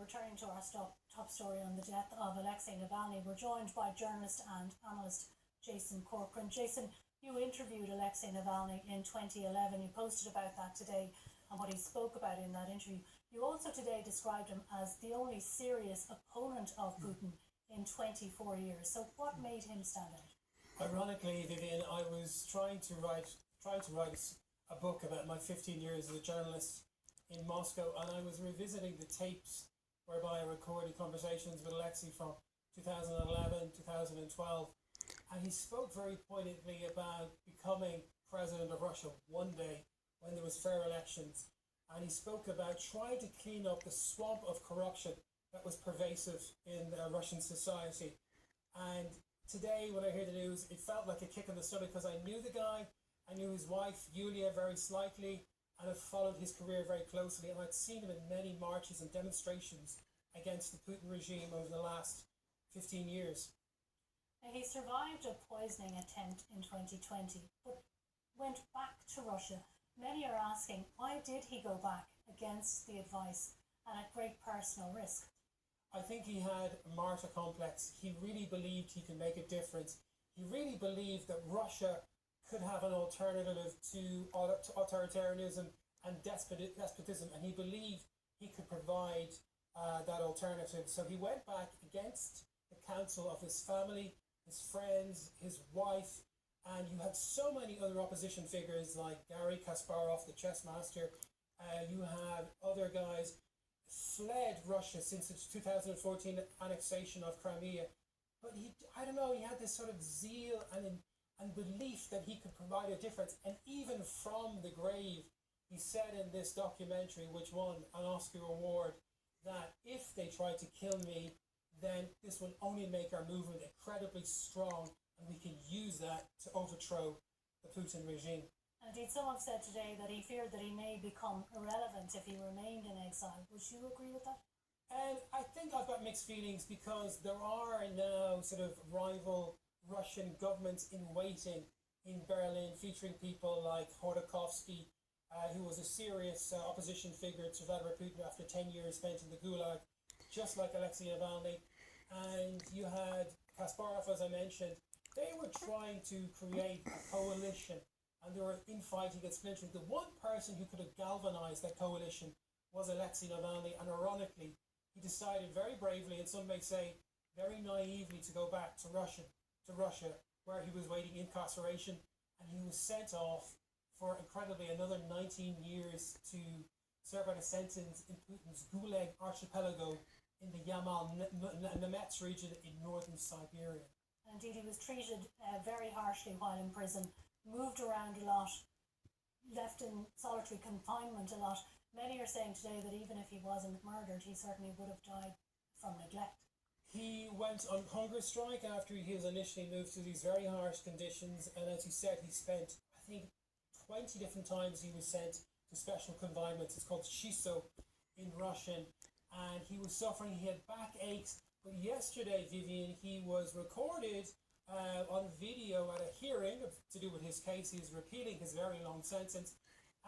returning to our top story on the death of Alexey Navalny, we're joined by journalist and analyst Jason Corcoran. Jason, you interviewed Alexey Navalny in 2011. You posted about that today and what he spoke about in that interview. You also today described him as the only serious opponent of Putin in 24 years. So what made him stand out? Ironically, Vivienne, I was trying to write a book about my 15 years as a journalist in Moscow, and I was revisiting the tapes whereby I recorded conversations with Alexei from 2011, 2012, and he spoke very pointedly about becoming president of Russia one day when there was fair elections, and he spoke about trying to clean up the swamp of corruption that was pervasive in Russian society. And today, when I hear the news, it felt like a kick in the stomach because I knew the guy, I knew his wife, Yulia, very slightly, and I've followed his career very closely, and I'd seen him in many marches and demonstrations against the Putin regime over the last 15 years. He survived a poisoning attempt in 2020, but went back to Russia. Many are asking, why did he go back against the advice and at great personal risk? I think he had a martyr complex. He really believed he could make a difference. He really believed that Russia could have an alternative to authoritarianism and despotism, and he believed he could provide that alternative. So he went back against the counsel of his family, his friends, his wife, and you had so many other opposition figures like Garry Kasparov, the chess master. You had other guys fled Russia since its 2014 annexation of Crimea. But he had this sort of zeal and belief that he could provide a difference. And even from the grave, he said in this documentary, which won an Oscar award, that if they try to kill me, then this will only make our movement incredibly strong, and we can use that to overthrow the Putin regime. Indeed, some have said today that he feared that he may become irrelevant if he remained in exile. Would you agree with that? And I think I've got mixed feelings because there are now sort of rival Russian governments in waiting in Berlin, featuring people like Khodorkovsky, who was a serious opposition figure to Vladimir Putin after 10 years spent in the Gulag, just like Alexey Navalny. And you had Kasparov, as I mentioned. They were trying to create a coalition, and they were infighting and splintering. The one person who could have galvanized that coalition was Alexey Navalny, and ironically, he decided very bravely, and some may say very naively, to go back to Russia, where he was waiting incarceration, and he was sent off for incredibly another 19 years to serve out a sentence in Putin's Gulag archipelago in the Yamal-Nemets region in northern Siberia. Indeed, he was treated very harshly while in prison, moved around a lot, left in solitary confinement a lot. Many are saying today that even if he wasn't murdered, he certainly would have died from neglect. He went on hunger strike after he was initially moved to these very harsh conditions, and as he said, he spent, I think, 20 different times he was sent to special confinements. It's called shiso in Russian, and he was suffering. He had backaches, but yesterday, Vivienne, he was recorded on video at a hearing to do with his case. He was repealing his very long sentence,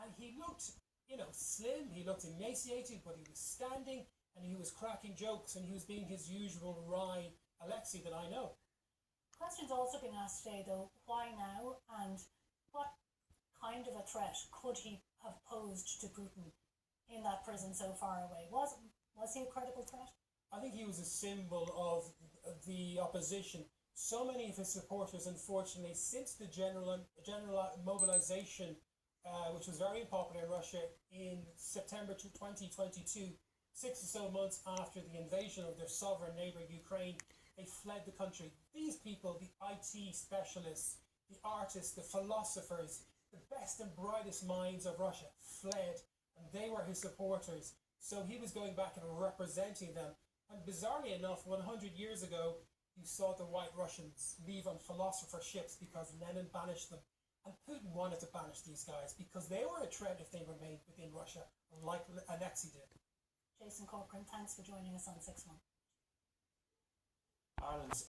and he looked, slim. He looked emaciated, but he was standing, and he was cracking jokes, and he was being his usual wry Alexei that I know. Questions also being asked today, though, why now, and what kind of a threat could he have posed to Putin in that prison so far away? Was he a credible threat? I think he was a symbol of the opposition. So many of his supporters, unfortunately, since the general mobilization, which was very popular in Russia in September 2022, 6 or so months after the invasion of their sovereign neighbor Ukraine, they fled the country. These people, the IT specialists, the artists, the philosophers, the best and brightest minds of Russia fled, and they were his supporters. So he was going back and representing them. And bizarrely enough, 100 years ago, you saw the White Russians leave on philosopher ships because Lenin banished them. And Putin wanted to banish these guys because they were a threat if they remained within Russia, like Alexei did. Jason Corcoran, thanks for joining us on 6-1. Ireland's